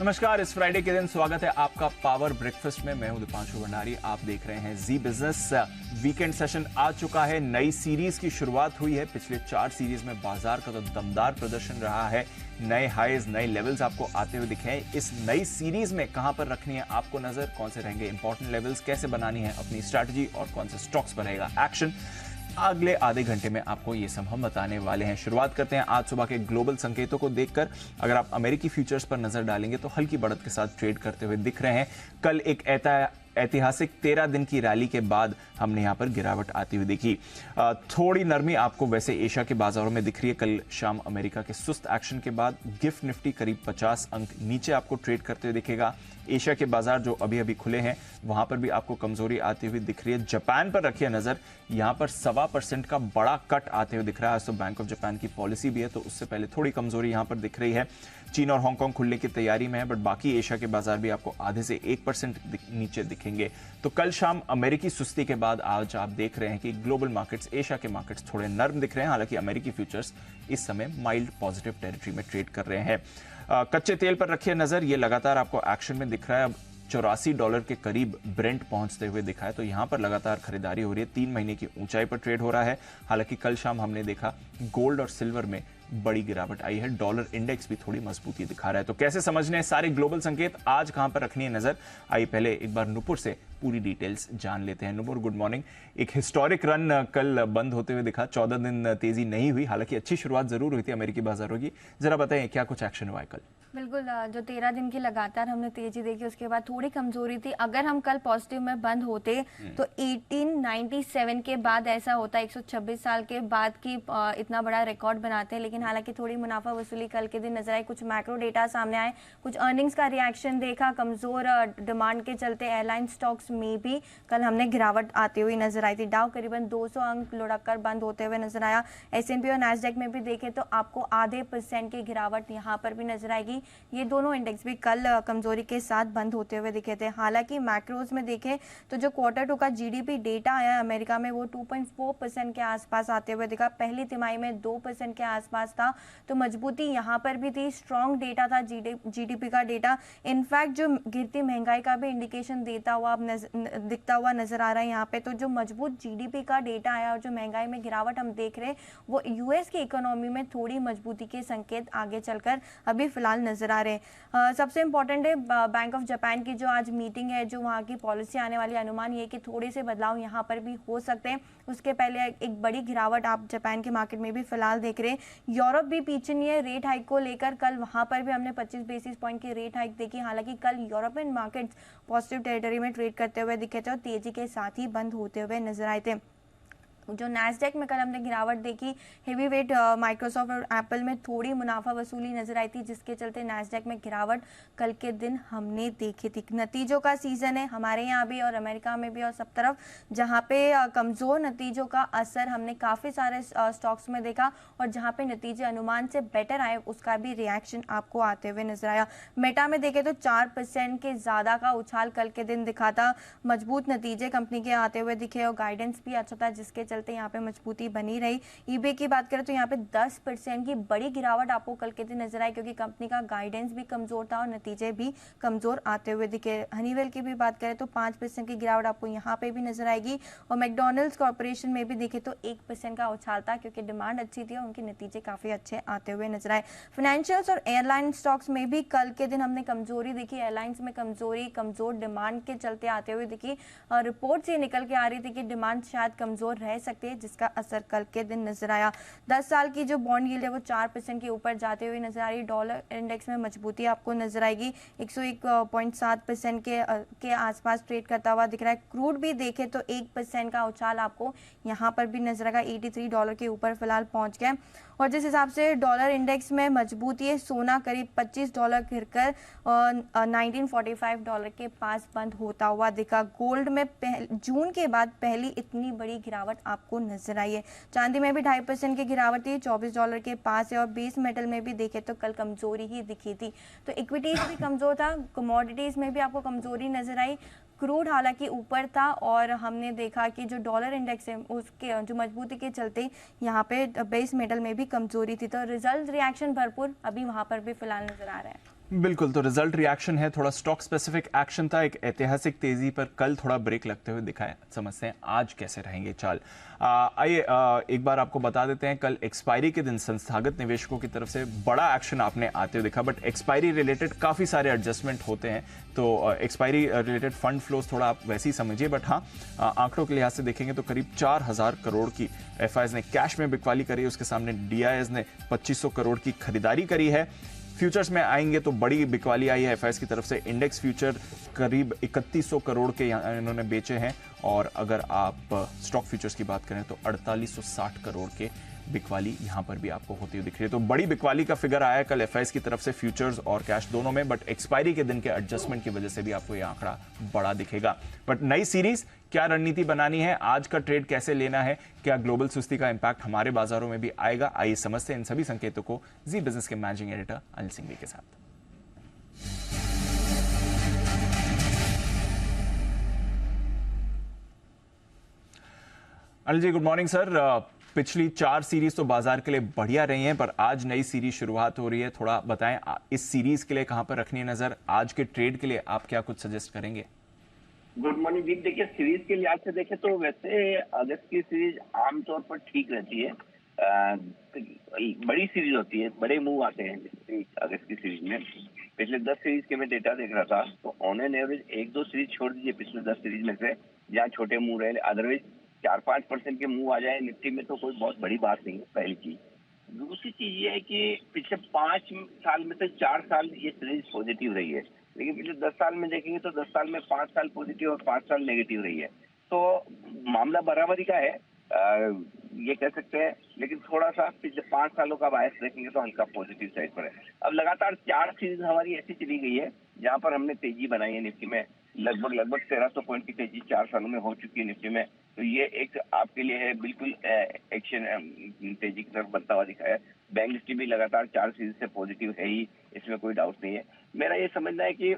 नमस्कार। इस फ्राइडे के दिन स्वागत है आपका पावर ब्रेकफास्ट में। मैं हूं दीपांशु भंडारी। आप देख रहे हैं जी बिजनेस। वीकेंड सेशन आ चुका है, नई सीरीज की शुरुआत हुई है। पिछले 4 सीरीज में बाजार का तो दमदार प्रदर्शन रहा है। नए हाईज, नए लेवल्स आपको आते हुए दिखे हैं। इस नई सीरीज में कहां पर रखनी है आपको नजर, कौन से रहेंगे इंपॉर्टेंट लेवल्स, कैसे बनानी है अपनी स्ट्रैटेजी और कौन से स्टॉक्स पर रहेगा एक्शन, अगले आधे घंटे में आपको ये सब हम बताने वाले हैं। शुरुआत करते हैं आज सुबह के ग्लोबल संकेतों को देखकर। अगर आप अमेरिकी फ्यूचर्स पर नजर डालेंगे तो हल्की बढ़त के साथ ट्रेड करते हुए दिख रहे हैं। कल एक ऐतिहासिक 13 दिन की रैली के बाद हमने यहां पर गिरावट आती हुई देखी। थोड़ी नरमी आपको वैसे एशिया के बाजारों में दिख रही है। कल शाम अमेरिका के सुस्त एक्शन के बाद गिफ्ट निफ्टी करीब 50 अंक नीचे आपको ट्रेड करते हुए दिखेगा। एशिया के बाजार जो अभी अभी खुले हैं वहां पर भी आपको कमजोरी आती हुई दिख रही है। जापान पर रखिए नजर, यहां पर 1.25% का बड़ा कट आते हुए दिख रहा है। आज तो बैंक ऑफ जापान की पॉलिसी भी है, तो उससे पहले थोड़ी कमजोरी यहां पर दिख रही है। चीन और हांगकांग खुलने की तैयारी में है, बट बाकी एशिया के बाजार भी आपको आधे से 1% नीचे दिखेंगे। तो कल शाम अमेरिकी सुस्ती के बाद आज आप देख रहे हैं कि ग्लोबल मार्केट्स, एशिया के मार्केट्स थोड़े नर्म दिख रहे हैं। हालांकि अमेरिकी फ्यूचर्स इस समय माइल्ड पॉजिटिव टेरिटरी में ट्रेड कर रहे हैं। कच्चे तेल पर रखिए नजर, ये लगातार आपको एक्शन में दिख रहा है। अब $84 के करीब ब्रेंट पहुंचते हुए दिखा है, तो यहां पर लगातार खरीदारी हो रही है। 3 महीने की ऊंचाई पर ट्रेड हो रहा है। हालांकि कल शाम हमने देखा गोल्ड और सिल्वर में बड़ी गिरावट आई है। डॉलर इंडेक्स भी थोड़ी मजबूती दिखा रहा है। तो कैसे समझने सारे ग्लोबल संकेत, आज कहां पर रखनी है नजर, आइए पहले एक बार नुपुर से पूरी डिटेल्स जान लेते हैं। Nupur, good morning. एक हिस्टोरिक रन कल बंद होते हुए दिखा, 14 दिन तेजी नहीं हुई, हालांकि अच्छी शुरुआत जरूर हुई थी अमेरिकी बाजारों की। जरा बताएं क्या कुछ एक्शन हुआ है कल? बिल्कुल, जो 13 दिन की लगातार हमने तेजी देखी, उसके बाद थोड़ी कमजोरी थी। अगर हम कल पॉजिटिव में बंद होते तो 1897 के बाद ऐसा होता, 126 साल के बाद की इतना बड़ा रिकॉर्ड बनाते हैं। लेकिन हालांकि थोड़ी मुनाफा वसूली कल के दिन नजर आई। कुछ मैक्रो डेटा सामने आए, कुछ अर्निंग्स का रिएक्शन देखा। कमजोर डिमांड के चलते एयरलाइन स्टॉक्स में भी कल हमने गिरावट आती हुई नजर आई थी। डाउ करीबन 200 अंक लुढ़ककर बंद होते हुए नजर आया। S&P और नैस्डैक में भी देखें तो आपको आधे % की गिरावट यहाँ पर भी नजर आएगी। ये दोनों इंडेक्स भी कल कमजोरी के साथ बंद होते हुए दिखे थे। हालांकि मैक्रोज में देखें तो जो Q2 का GDP डेटा आया अमेरिका में, वो 2.4% के आसपास आते हुए दिखा। पहली तिमाही में 2% के आसपास था, तो मजबूती यहाँ पर भी थी। स्ट्रॉन्ग डेटा था GDP का डेटा। इनफैक्ट जो गिरती महंगाई का भी इंडिकेशन देता हुआ दिखता हुआ नजर आ रहा है यहाँ पे। तो जो मजबूत GDP का डेटा आया और जो महंगाई में गिरावट हम देख रहे हैं, वो US की इकोनॉमी में थोड़ी मजबूती के संकेत आगे चलकर अभी फिलहाल नजर आ रहे हैं। सबसे इंपॉर्टेंट है बैंक ऑफ जापान की जो आज मीटिंग है, जो वहां की पॉलिसी आने वाली, अनुमान ये कि थोड़े से बदलाव यहां पर भी हो सकते हैं। उसके पहले एक बड़ी गिरावट आप जापान के मार्केट में भी फिलहाल देख रहे हैं। यूरोप भी पीछे नहीं है रेट हाइक को लेकर। कल वहां पर भी हमने 25 बेसिस पॉइंट की रेट हाइक देखी। हालांकि कल यूरोपियन मार्केट्स पॉजिटिव टेरिटरी में ट्रेड करते हुए दिखे थे और तेजी के साथ ही बंद होते हुए नजर आए थे। जो नैस्डैक में कल हमने गिरावट देखी, हेवी वेट माइक्रोसॉफ्ट और एप्पल में थोड़ी मुनाफा वसूली नजर आई थी, जिसके चलते नैस्डैक में गिरावट कल के दिन हमने देखी थी। नतीजों का सीजन है हमारे यहाँ भी और अमेरिका में भी और सब तरफ, जहाँ पे कमजोर नतीजों का असर हमने काफी सारे स्टॉक्स में देखा और जहाँ पे नतीजे अनुमान से बेटर आए उसका भी रिएक्शन आपको आते हुए नजर आया। मेटा में देखे तो 4% के ज्यादा का उछाल कल के दिन दिखा था। मजबूत नतीजे कंपनी के आते हुए दिखे और गाइडेंस भी अच्छा था, जिसके चलते यहाँ पे मजबूती बनी रही। ईबे की बात करें तो यहाँ पे 10% की बड़ी गिरावट आपको कल के दिन नजर आई, क्योंकि कंपनी का गाइडेंस भी कमजोर था और नतीजे भी कमजोर आते हुए दिखे। हनीवेल की भी बात करें तो 5% की गिरावट आपको यहाँ पे भी नजर आएगी और मैकडॉनल्ड्स कॉर्पोरेशन में भी देखे तो 1% का उछाल था, क्योंकि डिमांड अच्छी थी और उनके नतीजे काफी अच्छे आते हुए नजर आए। फाइनेंशियल्स और एयरलाइन स्टॉक्स में भी कल के दिन हमने कमजोरी देखी। एयरलाइंस में कमजोरी कमजोर डिमांड के चलते आते हुए दिखी। रिपोर्ट से निकल के आ रही थी कि डिमांड शायद कमजोर रह सकती है, जिसका असर कल के दिन नजर आया। 10 साल की जो बॉन्ड यील्ड है वो 4% के ऊपर जाते हुए नजर आ रही। डॉलर इंडेक्स में मजबूती आपको नजर आएगी, 101.7% के आसपास ट्रेड करता हुआ दिख रहा है। क्रूड भी देखे तो 1% का उछाल आपको यहाँ पर भी नजर आएगा, $83 के ऊपर फिलहाल पहुंच गया। और जिस हिसाब से डॉलर इंडेक्स में मजबूती है, सोना करीब $25 गिरकर $1945 के पास बंद होता हुआ दिखा। गोल्ड में जून के बाद पहली इतनी बड़ी गिरावट आपको नजर आई है। चांदी में भी 2.5% की गिरावट थी, $24 के पास है। और बेस मेटल में भी देखे तो कल कमजोरी ही दिखी थी। तो इक्विटीज भी कमजोर था, कमोडिटीज में भी आपको कमजोरी नजर आई। क्रूड हालांकि ऊपर था और हमने देखा कि जो डॉलर इंडेक्स है उसके जो मजबूती के चलते यहाँ पे बेस मेटल में भी कमजोरी थी। तो रिजल्ट रिएक्शन भरपूर अभी वहां पर भी फिलहाल नजर आ रहा है। बिल्कुल, तो रिजल्ट रिएक्शन है, थोड़ा स्टॉक स्पेसिफिक एक्शन था, एक ऐतिहासिक तेजी पर कल थोड़ा ब्रेक लगते हुए दिखाया। समझते हैं आज कैसे रहेंगे चाल। आइए एक बार आपको बता देते हैं, कल एक्सपायरी के दिन संस्थागत निवेशकों की तरफ से बड़ा एक्शन आपने आते हुए देखा, बट एक्सपायरी रिलेटेड काफ़ी सारे एडजस्टमेंट होते हैं, तो एक्सपायरी रिलेटेड फंड फ्लोज थोड़ा आप वैसे ही समझिए। बट हाँ, आंकड़ों के लिहाज से देखेंगे तो करीब 4000 करोड़ की एफआईआईज ने कैश में बिकवाली करी, उसके सामने डीआईएस ने 2500 करोड़ की खरीदारी करी है। फ्यूचर्स में आएंगे तो बड़ी बिकवाली आई है एफआईआईज की तरफ से, इंडेक्स फ्यूचर करीब 3100 करोड़ के इन्होंने बेचे हैं, और अगर आप स्टॉक फ्यूचर्स की बात करें तो 4860 करोड़ के बिकवाली यहां पर भी आपको होती हुई दिख रही है। तो बड़ी बिकवाली का फिगर आया कल एफआईआईज की तरफ से फ्यूचर्स और कैश दोनों में, बट एक्सपायरी के दिन के एडजस्टमेंट की वजह से भी आपको यह आंकड़ा बड़ा दिखेगा। बट नई सीरीज, क्या रणनीति बनानी है, आज का ट्रेड कैसे लेना है, क्या ग्लोबल सुस्ती का इंपैक्ट हमारे बाजारों में भी आएगा, आइए समझते हैं इन सभी संकेतों को जी बिजनेस के मैनेजिंग एडिटर अनिल सिंघवी के साथ। Anil ji, good morning sir. पिछली 4 सीरीज तो बाजार के लिए बढ़िया रही हैं, पर आज नई सीरीज शुरुआत हो रही है, थोड़ा बताएं इस सीरीज के लिए कहां पर रखनी है नजर, आज के ट्रेड के लिए आप क्या कुछ सजेस्ट करेंगे? गुड मॉर्निंग दीप। देखिए, सीरीज के लिहाज से देखें तो वैसे अगस्त की सीरीज आमतौर पर ठीक रहती है। बड़ी सीरीज होती है, बड़े मूव आते हैं अगस्त की सीरीज में। पिछले 10 सीरीज के मैं डेटा देख रहा था, तो ऑन एन एवरेज 1-2 सीरीज छोड़ दीजिए पिछले 10 सीरीज में से जहाँ छोटे मूव रहे, अदरवाइज 4-5% के मूव आ जाए निफ्टी में तो कोई बहुत बड़ी बात नहीं है, पहली चीज। दूसरी चीज ये है कि पिछले 5 साल में से 4 साल ये सीरीज पॉजिटिव रही है, लेकिन पिछले 10 साल में देखेंगे तो 10 साल में 5 साल पॉजिटिव और 5 साल नेगेटिव रही है। तो मामला बराबरी का है, ये कह सकते हैं, लेकिन थोड़ा सा पिछले 5 सालों का बायस देखेंगे तो हल्का पॉजिटिव साइड पर है। अब लगातार 4 सीरीज हमारी ऐसी चली गई है जहां पर हमने तेजी बनाई है निफ्टी में, लगभग 1300 पॉइंट की तेजी 4 सालों में हो चुकी है निफ्टी में। तो ये एक आपके लिए है बिल्कुल एक्शन तेजी की तरफ बनता हुआ दिखा है। बैंक निफ्टी भी लगातार 4 सीरीज से पॉजिटिव है ही, इसमें कोई डाउट नहीं है। मेरा ये समझना है कि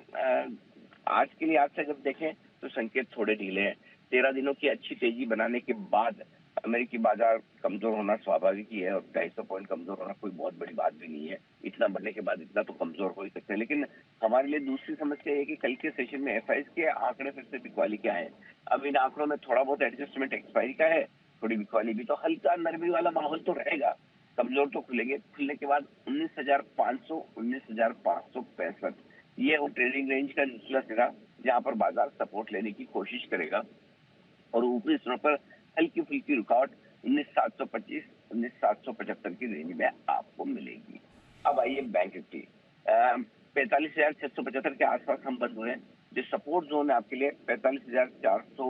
आज के लिए आज से अगर देखें तो संकेत थोड़े ढीले हैं। 13 दिनों की अच्छी तेजी बनाने के बाद अमेरिकी बाजार कमजोर होना स्वाभाविक ही है, और 250 पॉइंट कमजोर होना कोई बहुत बड़ी बात भी नहीं है। इतना बढ़ने के बाद इतना तो कमजोर हो ही सकते हैं। लेकिन हमारे लिए दूसरी समस्या ये कि कल के सेशन में एफआईआईज के आंकड़े फिर से बिकवाली क्या है। अब इन आंकड़ों में थोड़ा बहुत एडजस्टमेंट एक्सपायरी का है, थोड़ी बिकवाली भी, तो हल्का नरमी वाला माहौल तो रहेगा। कमजोर तो खुलेंगे, खुलने के बाद 19,500 19,565 ये वो ट्रेडिंग रेंज का निचला सिरा जहां पर बाजार सपोर्ट लेने की कोशिश करेगा, और ऊपरी स्तरों पर हल्की फुल्की रुकावट 19,725 19,775 की रेंज में आपको मिलेगी। अब आइए बैंक निफ्टी, 45,675 के आसपास हम बंद हुए हैं। जो सपोर्ट जोन है आपके लिए 45,400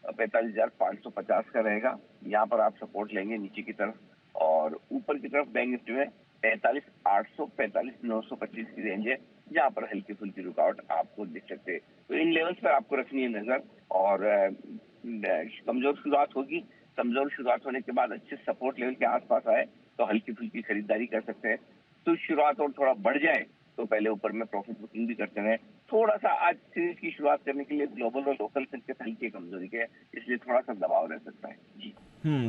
45,550 का रहेगा, यहाँ पर आप सपोर्ट लेंगे नीचे की तरफ, और ऊपर की तरफ बैंक निफ्टी में 45,800 45,925 की रेंज है जहाँ पर हल्की फुल्की रुकावट आपको दिख सकते हैं। तो इन लेवल्स पर आपको रखनी है नजर, और कमजोर शुरुआत होगी, कमजोर शुरुआत होने के बाद अच्छे सपोर्ट लेवल के आसपास आए तो हल्की फुल्की खरीदारी कर सकते हैं। तो शुरुआत और थोड़ा बढ़ जाए तो पहले ऊपर में प्रॉफिट बुकिंग भी करते हैं। थोड़ा सा आज सीरीज की शुरुआत करने के लिए ग्लोबल और लोकल संकेत हल्की कमजोरी के, इसलिए थोड़ा सा दबाव रह सकता है जी।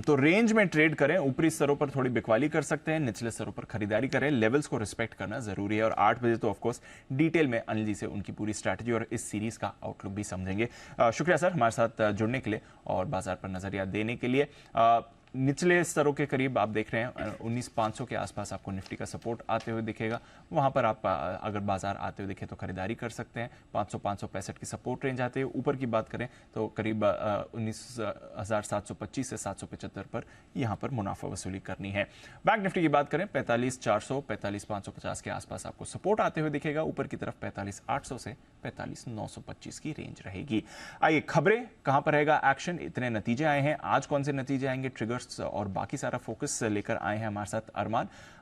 तो रेंज में ट्रेड करें, ऊपरी स्तरों पर थोड़ी बिकवाली कर सकते हैं, निचले स्तरों पर खरीदारी करें, लेवल्स को रिस्पेक्ट करना जरूरी है। और 8 बजे तो ऑफकोर्स डिटेल में अनिल जी से उनकी पूरी स्ट्रैटेजी और इस सीरीज का आउटलुक भी समझेंगे। शुक्रिया सर हमारे साथ जुड़ने के लिए और बाजार पर नजरिया देने के लिए। निचले स्तरों के करीब आप देख रहे हैं 19,500 के आसपास आपको निफ्टी का सपोर्ट आते हुए दिखेगा, वहां पर आप अगर बाजार आते हुए दिखे तो खरीदारी कर सकते हैं। 500-565 की सपोर्ट रेंज आते हुए, ऊपर की बात करें तो करीब 19,725 से 775 पर यहां पर मुनाफा वसूली करनी है। बैंक निफ्टी की बात करें 45,400 45,550 के आसपास आपको सपोर्ट आते हुए दिखेगा, ऊपर की तरफ 45,800 से 45,925 की रेंज रहेगी। आइए खबरें, कहां पर रहेगा एक्शन, इतने नतीजे आए हैं, आज कौन से नतीजे आएंगे, ट्रिगर्स और बाकी सारा फोकस लेकर आए हैं हमारे साथ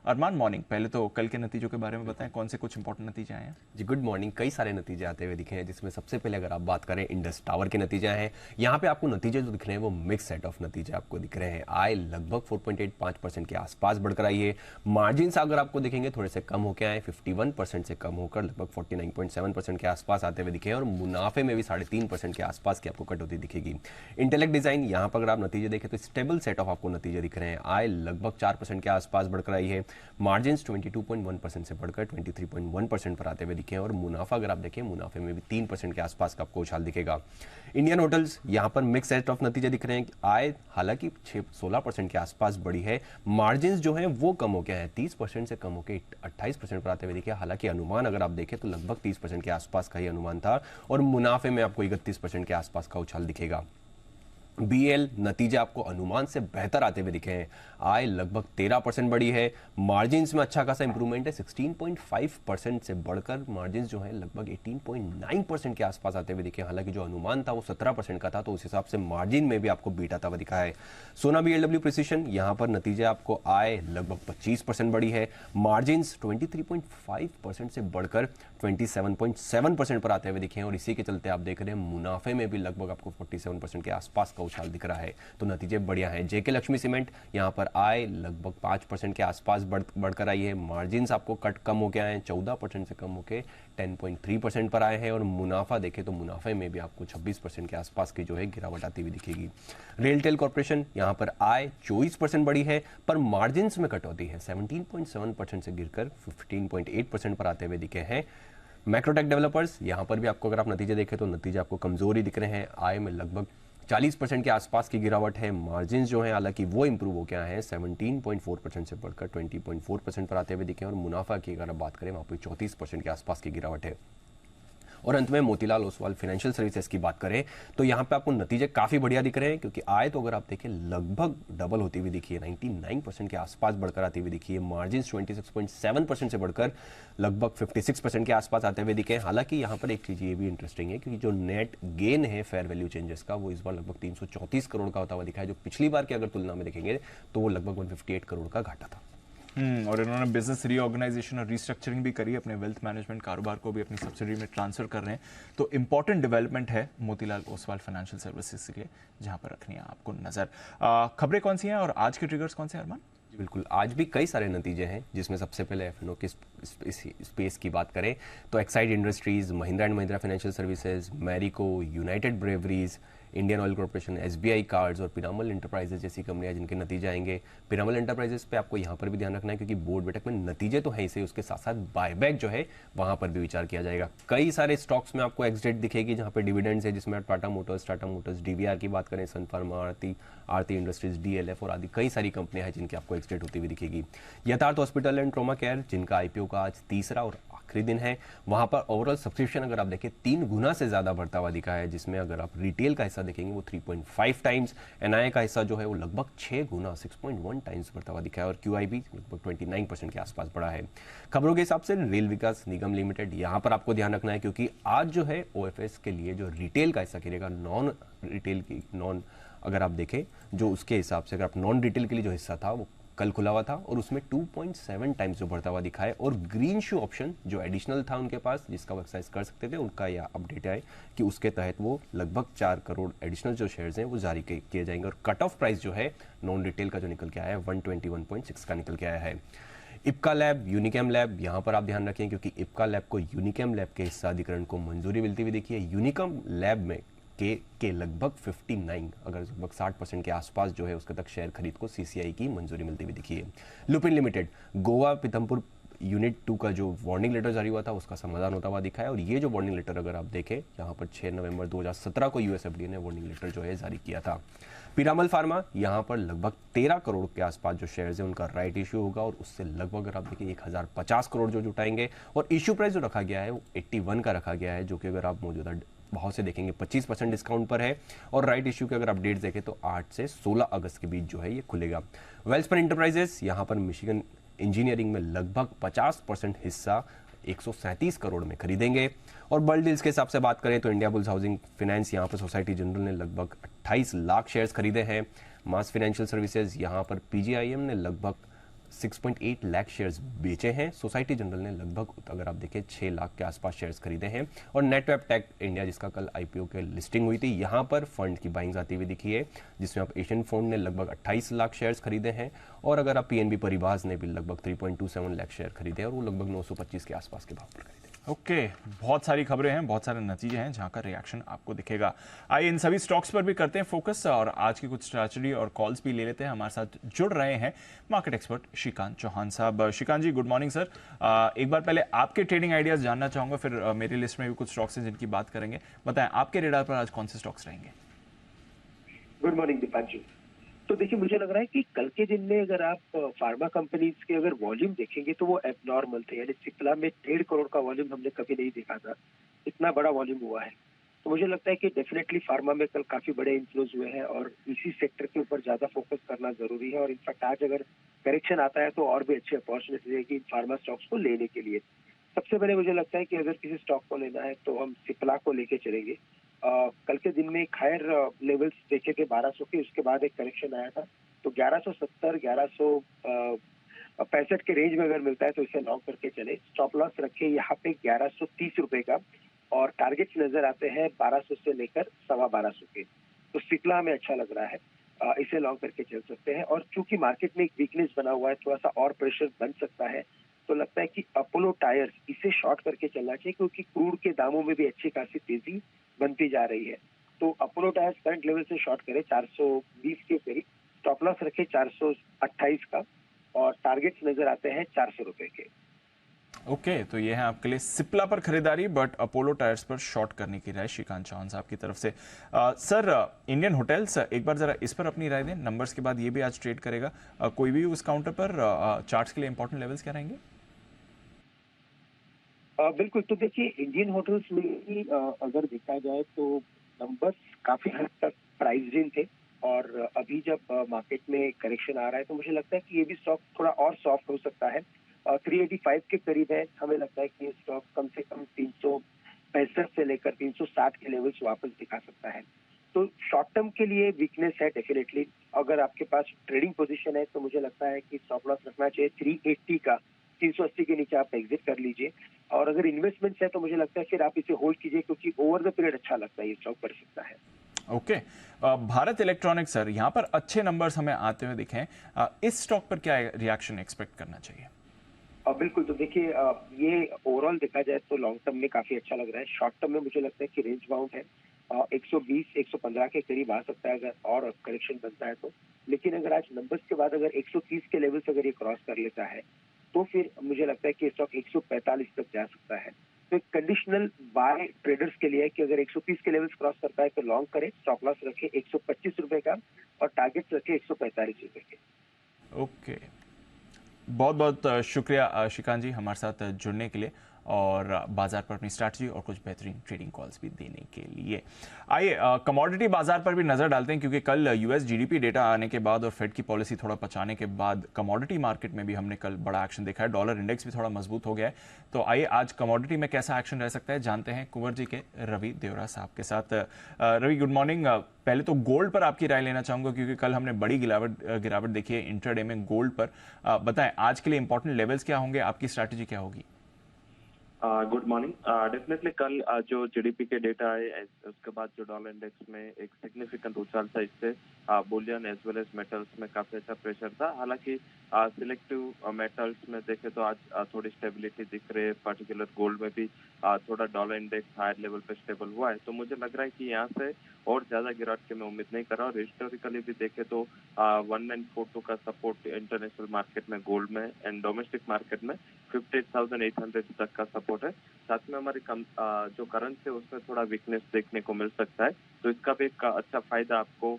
अरमान मॉर्निंग। पहले तो कल के नतीजों के बारे में बताएं, कौन से कुछ इंपॉर्टेंट नतीजे आए हैं? जी गुड मॉर्निंग। कई सारे नतीजे आते हुए दिखे हैं, जिसमें सबसे पहले अगर आप बात करें इंडस टावर के नतीजे हैं। यहाँ पे आपको नतीजे जो दिख रहे हैं वो मिक्स सेट ऑफ नतीजे आपको दिख रहे हैं। आय लगभग 4.85% के आसपास बढ़कर आई है। मार्जिन अगर आपको दिखेंगे थोड़े से कम होकर आए, 51% से कम होकर लगभग 49.7% के आसपास आते हुए दिखे, और मुनाफे में भी 3.5% के आसपास की आपको कटौती दिखेगी। इंटेलेक्ट डिजाइन यहाँ पर अगर आप नतीजे देखें तो स्टेबल सेट ऑफ आपको नतीजे दिख रहे हैं। आय लगभग 4% के आसपास बढ़कर आई है। मार्जिन्स 22.1% से बढ़कर 23.1% पर आते हुए दिखे हैं और मुनाफा अगर आप देखें, मुनाफे में भी 3% के आसपास का आपको उछाल दिखेगा। इंडियन होटल्स यहाँ पर मिक्स सेट ऑफ नतीजे दिख रहे हैं। आय हालांकि 16% के आसपास बढ़ी है। मार्जिन्स जो है वो कम हो गया है, 30% से कम होकर 28% पर आते हुए दिखे। हालांकि अनुमान अगर आप देखें तो लगभग 30% के आसपास का ही अनुमान था और मुनाफे में आपको 31% के आसपास का उछाल दिखेगा। बीएल नतीजे आपको अनुमान से बेहतर आते हुए दिखे हैं। आय लगभग 13% बढ़ी है। मार्जिन्स में अच्छा खासा इंप्रूवमेंट है, 16.5% से बढ़कर मार्जिन्स जो है लगभग 18.9% के आसपास आते हुए दिखे। हालांकि जो अनुमान था वो 17% का था, तो उस हिसाब से मार्जिन में भी आपको बीट आता हुआ दिखा है। सोना बीएलडब्ल्यू प्रिसिशन यहाँ पर नतीजे आपको आय लगभग 25% बढ़ी है। मार्जिन्स 23.5% से बढ़कर 27.7% पर आते हुए दिखे हैं और इसी के चलते आप देख रहे हैं मुनाफे में भी लगभग आपको 47% के आसपास का उछाल दिख रहा है, तो नतीजे बढ़िया हैं। जेके लक्ष्मी सीमेंट यहाँ पर आय लगभग 5% के आसपास बढ़कर आई है। मार्जिन्स आपको कट कम हो गया है, 14% से कम होकर 10.3% पर आए हैं और मुनाफा देखें तो मुनाफे में भी आपको 26% के आसपास की जो है गिरावट आती हुई दिखेगी। रेलटेल कॉर्पोरेशन यहाँ पर आय 24% बढ़ी है, पर मार्जिन्स में कटौती है, 17.7% से गिरकर 15.8% पर आते हुए दिखे हैं। मैक्रोटेक डेवलपर्स यहाँ पर भी आपको अगर आप नतीजे देखें तो नतीजे आपको कमजोरी दिख रहे हैं। आय में लगभग 40% के आसपास की गिरावट है। मार्जिन्स जो है हालांकि वो इंप्रूव हो गया है, 17.4% से बढ़कर 20.4% पर आते हुए दिखे और मुनाफा की अगर आप बात करें वहाँ पर 34% के आसपास की गिरावट है। और अंत में मोतीलाल ओसवाल फाइनेंशियल सर्विसेज की बात करें तो यहाँ पे आपको नतीजे काफी बढ़िया दिख रहे हैं, क्योंकि आय तो अगर आप देखें लगभग डबल होती हुई दिखी है, 99% के आसपास बढ़कर आती हुई दिखी है। मार्जिन 26.7% से बढ़कर लगभग 56% के आसपास आते हुए दिखे। हालांकि यहाँ पर एक चीज ये भी इंटरेस्टिंग है, क्योंकि जो नेट गेन है फेयर वैल्यू चेंजेस का वो इस बार लगभग 334 करोड़ का होता हुआ दिखा है, जो पिछली बार की अगर तुलना में देखेंगे तो वो लगभग 158 करोड़ का घाटा था। और इन्होंने बिजनेस रीऑर्गेनाइजेशन और रिस्ट्रक्चरिंग भी करी, अपने वेल्थ मैनेजमेंट कारोबार को भी अपनी सब्सिडी में ट्रांसफर कर रहे हैं। तो इंपॉर्टेंट डेवलपमेंट है मोतीलाल ओसवाल फाइनेंशियल सर्विसेज के लिए, जहां पर रखनी है आपको नजर। खबरें कौन सी हैं और आज के ट्रिगर्स कौन से हैं अरमान? जी बिल्कुल, आज भी कई सारे नतीजे हैं, जिसमें सबसे पहले एफएनओ के स्पेस की बात करें तो Exide industries, Mahindra and Mahindra financial services, Marico, United breweries, Indian oil corporation, SBI cards और पिरामल एंटरप्राइजेज जैसी कंपनियां जिनके नतीजे आएंगे। पिरामल एंटरप्राइजेज पे आपको यहाँ पर भी ध्यान रखना है, क्योंकि बोर्ड बैठक में नतीजे तो है ही, उसके साथ साथ बायबैक जो है वहां पर भी विचार किया जाएगा। कई सारे स्टॉक्स में आपको एक्स डेट दिखेगी जहां पर डिविडेंड्स है, जिसमें टाटा मोटर्स, डीवीआर की बात करें, सन फार्मा, आरती इंडस्ट्रीज, डीएलएफ और आदि कई सारी कंपनियां हैं जिनकी आपको एक्स डेट होती हुई दिखेगी। यथार्थ हॉस्पिटल एंड ट्रोमा केयर, जिनका आईपीओ का आज तीसरा और आखिरी दिन है, वहां पर ओवरऑल सब्सक्रिप्शन अगर आप देखें 3 गुना से ज्यादा बढ़ता हुआ दिखा है, जिसमें अगर आप रिटेल का हिस्सा देखेंगे वो 3.5 टाइम्स, एनआईए का हिस्सा जो है वो लगभग 6 गुना 6.1 टाइम्स बढ़ता हुआ दिखा है और क्यूआई भी लगभग 29% के आसपास बढ़ा है। खबरों के हिसाब से रेल विकास निगम लिमिटेड, यहां पर आपको ध्यान रखना है, क्योंकि आज जो है ओएफएस के लिए जो रिटेल का हिस्सा गिरेगा, नॉन रिटेल की अगर आप देखें जो उसके हिसाब से अगर आप नॉन रिटेल के लिए जो हिस्सा था वो कल खुला हुआ था और उसमें 2.7 टाइम्स जो बढ़ता हुआ दिखा है और ग्रीन शू ऑप्शन जो एडिशनल था उनके पास, जिसका वो एक्सरसाइज कर सकते थे, उनका यह अपडेट है कि उसके तहत वो लगभग 4 करोड़ एडिशनल जो शेयर्स हैं वो जारी किए जाएंगे और कट ऑफ प्राइस जो है नॉन रिटेल का जो निकल के आया है 121.6 का निकल के आया है। इप्का लैब, यूनिकैम लैब, यहाँ पर आप ध्यान रखें क्योंकि इप्का लैब को यूनिकैम लैब के हिस्सा अधिग्रहण को मंजूरी मिलती हुई देखी है। यूनिकैम लैब में के लगभग 59 अगर लगभग 60% के आसपास जो है उसके तक शेयर खरीद को सीसीआई की मंजूरी मिलती हुई दिखी है। Lupin limited, Goa Pithampur unit 2 का जो वार्निंग लेटर जारी हुआ था उसका समाधान होता हुआ दिखा है और ये जो वार्निंग लेटर अगर आप देखें यहाँ पर 6 नवंबर 2017 को यूएसएफडीए ने वार्निंग लेटर जो है जारी किया था। पिरामल फार्मा, यहाँ पर लगभग 13 करोड़ के आसपास जो शेयर्स है उनका राइट इश्यू होगा और उससे लगभग अगर आप देखिए 1050 करोड़ जो जुटाएंगे और इश्यू प्राइस जो रखा गया है वो 81 का रखा गया है, जो कि अगर आप मौजूदा भाव से देखेंगे 25% डिस्काउंट पर है और राइट इश्यू के अगर अपडेट्स देखें तो 8 से 16 अगस्त के बीच जो है ये खुलेगा। वेल्सपन इंटरप्राइजेस, यहाँ पर मिशिगन इंजीनियरिंग में लगभग 50% हिस्सा 137 करोड़ में खरीदेंगे और बल्ड डील्स के हिसाब से बात करें तो इंडिया बुल्स हाउसिंग फाइनेंस, यहाँ पर सोसाइटी जनरल ने लगभग 28 लाख शेयर्स खरीदे हैं। मास फाइनेंशियल सर्विसेज, यहाँ पर पीजीआईएम ने लगभग 6.8 लाख शेयर्स बेचे हैं। सोसाइटी जनरल ने लगभग अगर आप देखें 6 लाख के आसपास शेयर्स खरीदे हैं और नेटवेब टेक इंडिया जिसका कल आईपीओ के लिस्टिंग हुई थी, यहाँ पर फंड की बाइंग्स आती हुई दिखी है, जिसमें आप एशियन फंड ने लगभग 28 लाख शेयर्स खरीदे हैं और अगर आप पीएनबी परिवार ने भी लगभग 3.27 लाख शेयर खरीदे और वो लगभग 925 के आसपास के भाव पर खरीदे। ओके, बहुत सारी खबरें हैं, बहुत सारे नतीजे हैं जहां का रिएक्शन आपको दिखेगा। आइए इन सभी स्टॉक्स पर भी करते हैं फोकस और आज की कुछ स्ट्रैटेजी और कॉल्स भी ले लेते हैं। हमारे साथ जुड़ रहे हैं मार्केट एक्सपर्ट श्रीकांत चौहान साहब। श्रीकांत जी, गुड मॉर्निंग सर। एक बार पहले आपके ट्रेडिंग आइडियाज जानना चाहूंगा, फिर मेरी लिस्ट में भी कुछ स्टॉक्स हैं जिनकी बात करेंगे। बताएं आपके रेडार पर आज कौन से स्टॉक्स रहेंगे? Good morning Deepanshu. तो देखिए, मुझे लग रहा है कि कल के दिन में अगर आप फार्मा कंपनीज के अगर वॉल्यूम देखेंगे तो वो एबनॉर्मल थे। यानी सिप्ला में 1.5 करोड़ का वॉल्यूम हमने कभी नहीं देखा था, इतना बड़ा वॉल्यूम हुआ है। तो मुझे लगता है कि डेफिनेटली फार्मा में कल काफी बड़े इन्फ्लोज हुए हैं और इसी सेक्टर के ऊपर ज्यादा फोकस करना जरूरी है। और इनफैक्ट आज अगर करेक्शन आता है तो और भी अच्छी अपॉर्चुनिटी रहेगी इन फार्मा स्टॉक्स को लेने के लिए। सबसे पहले मुझे लगता है कि अगर किसी स्टॉक को लेना है तो हम सिप्ला को लेके चलेंगे। कल के दिन में एक हायर लेवल्स देखे थे 1200 के, उसके बाद एक करेक्शन आया था। तो 1170 1165 के रेंज में अगर मिलता है तो इसे लॉन्ग करके चले। स्टॉप लॉस रखे यहाँ पे 1130 रुपए का और टारगेट्स नजर आते हैं 1200 से लेकर 1250 के। तो सिप्ला हमें अच्छा लग रहा है, इसे लॉन्ग करके चल सकते हैं। और चूंकि मार्केट में एक वीकनेस बना हुआ है, थोड़ा सा और प्रेशर बन सकता है, तो लगता है कि अपोलो टायर्स इसे शॉर्ट करके चलना चाहिए क्योंकि क्रूड के दामों में भी अच्छी खासी तेजी बनती जा रही है। तो अपोलो टायर्स करंट लेवल से शॉर्ट करें 420 के करीब, स्टॉप लॉस रखे 428 का और टारगेट्स नजर आते हैं 400 रुपए के। ओके, तो ये है आपके लिए सिप्ला पर खरीदारी बट अपोलो टायर्स पर शॉर्ट करने की राय श्रीकांत चौहान साहब की तरफ से। सर, इंडियन होटल्स एक बार जरा इस पर अपनी राय दें। नंबर्स के बाद ये भी आज ट्रेड करेगा। कोई भी उस काउंटर पर चार्ट्स के लिए इंपॉर्टेंट लेवल्स क्या रहेंगे? बिल्कुल। तो देखिए, इंडियन होटल्स में ही अगर देखा जाए तो नंबर्स काफी हद तक प्राइस्ड इन थे और अभी जब मार्केट में करेक्शन आ रहा है तो मुझे लगता है कि ये भी स्टॉक थोड़ा और सॉफ्ट हो सकता है। 385 के करीब है। हमें लगता है कि ये स्टॉक कम से कम 365 से लेकर 360 के लेवल्स वापस दिखा सकता है। तो शॉर्ट टर्म के लिए वीकनेस है डेफिनेटली। अगर आपके पास ट्रेडिंग पोजीशन है तो मुझे लगता है कि स्टॉप लॉस रखना चाहिए 380 का। 380 के नीचे आप एग्जिट कर लीजिए। और अगर इन्वेस्टमेंट्स है तो मुझे लगता है फिर आप इसे होल्ड कीजिए क्योंकि ओवर द पीरियड अच्छा लगता है, ये स्टॉक बढ़ सकता है। ओके, भारत इलेक्ट्रॉनिक्स सर, यहाँ पर अच्छे नंबर्स हमें आते हुए दिखे हैं। इस स्टॉक पर क्या रिएक्शन एक्सपेक्ट करना चाहिए? बिल्कुल। तो देखिए, ये ओवरऑल देखा जाए तो लॉन्ग टर्म में काफी अच्छा लग रहा है। शॉर्ट टर्म में मुझे लगता है कि रेंज बाउंड है। 120 115 के करीब आ सकता है अगर और करेक्शन बनता है तो। लेकिन अगर आज नंबर्स के बाद अगर 130 के लेवल्स अगर ये क्रॉस कर लेता है तो फिर मुझे लगता है कि स्टॉक 145 तक जा सकता है। तो एक कंडीशनल बाय ट्रेडर्स के लिए है कि अगर 130 के लेवल्स क्रॉस करता है तो लॉन्ग करें, स्टॉप लॉस रखे 125 रुपए का और टारगेट रखे 145 रुपए के। ओके, बहुत बहुत शुक्रिया श्रीकांत जी हमारे साथ जुड़ने के लिए और बाजार पर अपनी स्ट्रैटेजी और कुछ बेहतरीन ट्रेडिंग कॉल्स भी देने के लिए। आइए कमोडिटी बाजार पर भी नजर डालते हैं क्योंकि कल यूएस जीडीपी डेटा आने के बाद और फेड की पॉलिसी थोड़ा पचाने के बाद कमोडिटी मार्केट में भी हमने कल बड़ा एक्शन देखा है। डॉलर इंडेक्स भी थोड़ा मजबूत हो गया है। तो आइए आज कमोडिटी में कैसा एक्शन रह सकता है जानते हैं कुंवर जी के रवि देवरा साहब के साथ। Ravi, good morning. पहले तो गोल्ड पर आपकी राय लेना चाहूंगा क्योंकि कल हमने बड़ी गिरावट देखी है इंट्राडे में गोल्ड पर। बताएं आज के लिए इंपॉर्टेंट लेवल्स क्या होंगे, आपकी स्ट्रैटेजी क्या होगी? Good morning. डेफिनेटली कल जो जीडीपी के डेटा आए उसके बाद जो डॉलर इंडेक्स में एक सिग्निफिकेंट उछाल था, इससे bullion as well as metals में काफी अच्छा प्रेशर था। हालांकि सिलेक्टिव मेटल्स में देखे तो आज थोड़ी स्टेबिलिटी दिख रही है। पर्टिकुलर गोल्ड में भी थोड़ा डॉलर इंडेक्स हायर लेवल पे स्टेबल हुआ है। तो मुझे लग रहा है कि यहाँ से और ज्यादा गिरावट की मैं उम्मीद नहीं कर रहा। और हिस्टोरिकली भी देखे तो 1942 का सपोर्ट इंटरनेशनल मार्केट में गोल्ड में एंड डोमेस्टिक मार्केट में 58,800 तक का सपोर्ट है। साथ में हमारी जो करेंसी है उसमें थोड़ा वीकनेस देखने को मिल सकता है। तो इसका भी एक अच्छा फायदा आपको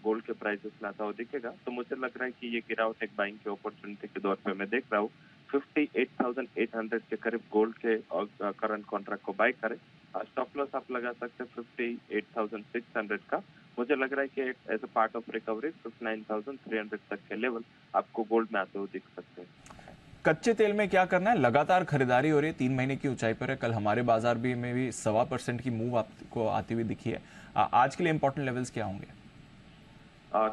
गोल्ड के प्राइसेस में आता हुआ दिखेगा। तो मुझे लग रहा है कि ये गिरावट एक बाइंग की अपॉर्चुनिटी के दौर पे मैं देख रहा हूँ। 58,800 के करीब गोल्ड के करंट कॉन्ट्रैक्ट को बाय करें। स्टॉप लॉस आप लगा सकते हैं 58,600 का। मुझे लग रहा है कि as a part of recovery 59,300 तक के लेवल आपको गोल्ड में आते हुए दिख सकते हैं। कच्चे तेल में क्या करना है? लगातार खरीदारी हो रही है, 3 महीने की ऊंचाई पर है। कल हमारे बाजार भी में भी 1.25% की मूव आपको आती हुई दिखी है। आज के लिए इंपॉर्टेंट लेवल्स क्या होंगे?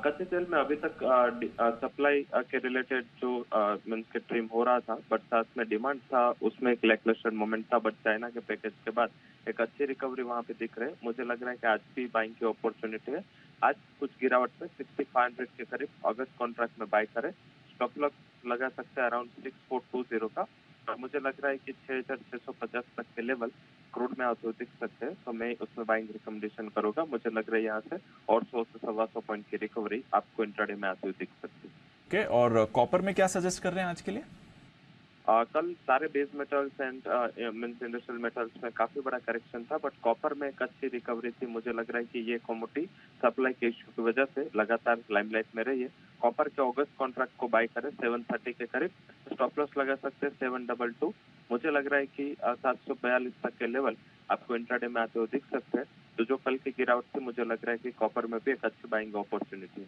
कच्चे तेल में अभी तक सप्लाई के रिलेटेड जो मीन्स के ट्रिम हो रहा था, बट साथ में डिमांड था उसमें एक लैकलस्टर मोमेंट था। बट चाइना के पैकेज के बाद एक अच्छी रिकवरी वहां पे दिख रही है। मुझे लग रहा है कि आज भी बाइंग की अपॉर्चुनिटी है। आज कुछ गिरावट में 6500 के करीब अगस्त कॉन्ट्रैक्ट में बाय करें। स्टॉप लॉस लगा सकते हैं अराउंड 6420 का तो मुझे लग रहा है कि 6,650 तक के लेवल क्रूड में आते हुए दिख सकते हैं, तो मैं उसमें बाइंग रिकमेंडेशन करूंगा। मुझे लग रहा है यहाँ से और 100 से 125 पॉइंट की रिकवरी आपको इंट्राडे में आते हुए दिख सकती है। ओके, और कॉपर में क्या सजेस्ट कर रहे हैं आज के लिए? कल सारे base metals and means industrial metals में काफी बड़ा करेक्शन था, बट कॉपर में एक अच्छी रिकवरी थी। मुझे लग रहा है कि ये कमोडिटी सप्लाई के इश्यू की वजह से लगातार लाइमलाइट में रही है। कॉपर के अगस्त कॉन्ट्रैक्ट को बाय करें 730 के करीब, स्टॉप लॉस लगा सकते हैं 722। मुझे लग रहा है कि 742 तक के लेवल आपको इंट्राडे में आते हुए दिख सकते हैं। तो जो कल की गिरावट थी, मुझे लग रहा है कि कॉपर में भी एक अच्छी बाइंग अपॉर्चुनिटी है।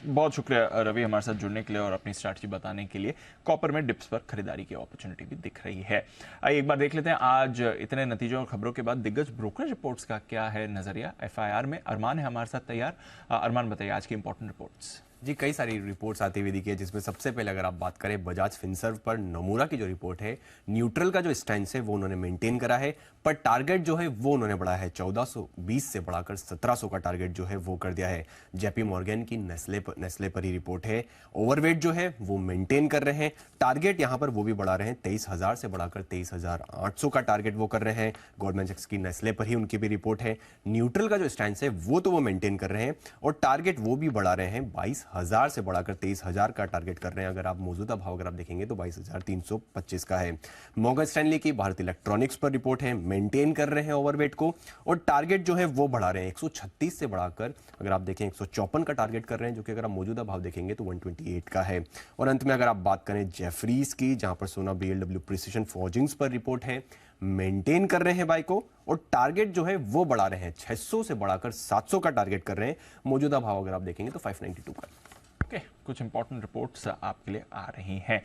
बहुत शुक्रिया रवि हमारे साथ जुड़ने के लिए और अपनी स्ट्रैटेजी बताने के लिए। कॉपर में डिप्स पर खरीदारी की अपॉर्चुनिटी भी दिख रही है। आइए एक बार देख लेते हैं आज इतने नतीजों और खबरों के बाद दिग्गज ब्रोकरेज रिपोर्ट्स का क्या है नजरिया। एफआईआर में अरमान है हमारे साथ तैयार। अरमान बताइए आज की इंपॉर्टेंट रिपोर्ट्स। जी, कई सारी रिपोर्ट्स आती हुई दिखी है, जिसमें सबसे पहले अगर आप बात करें बजाज फिनसर्व पर, नमूरा की जो रिपोर्ट है, न्यूट्रल का जो स्टैंड है वो उन्होंने मेंटेन करा है, पर टारगेट जो है वो उन्होंने बढ़ाया है। 1420 से बढ़ाकर 1700 का टारगेट जो है वो कर दिया है। जेपी मॉर्गन की नेस्ले पर ही रिपोर्ट है, ओवरवेट जो है वो मेंटेन कर रहे हैं, टारगेट यहां पर वो भी बढ़ा रहे हैं, 23,000 से बढ़ाकर 23,800 का टारगेट वो कर रहे हैं। गोल्डमैन सैक्स की नेस्ले पर ही उनकी भी रिपोर्ट है। न्यूट्रल का जो स्टैंड है वो तो वो मेंटेन कर रहे हैं और टारगेट वो भी बढ़ा रहे हैं, 22,000 से बढ़ाकर 23,000 का टारगेट कर रहे हैं। अगर आप मौजूदा भाव अगर आप देखेंगे तो 22,325 का है। मॉर्गन स्टैनली की भारत इलेक्ट्रॉनिक्स पर रिपोर्ट है, मेंटेन कर रहे हैं ओवरवेट को और टारगेट जो है वो बढ़ा रहे हैं, 136 से बढ़ाकर अगर आप देखें 154 का टारगेट कर रहे हैं, जो कि अगर आप मौजूदा भाव देखेंगे तो 128 का है। और अंत में अगर आप बात करें जेफरीज की, जहां पर सोना बीएलडब्ल्यू प्रिसिशन फॉर्जिंग्स पर रिपोर्ट है, मेंटेन कर रहे हैं बाय को और टारगेट जो है वो बढ़ा रहे हैं, 600 से बढ़ाकर 700 का टारगेट कर रहे हैं। मौजूदा भाव अगर आप देखेंगे तो 592 का। ओके, कुछ इंपॉर्टेंट रिपोर्ट्स आपके लिए आ रही हैं।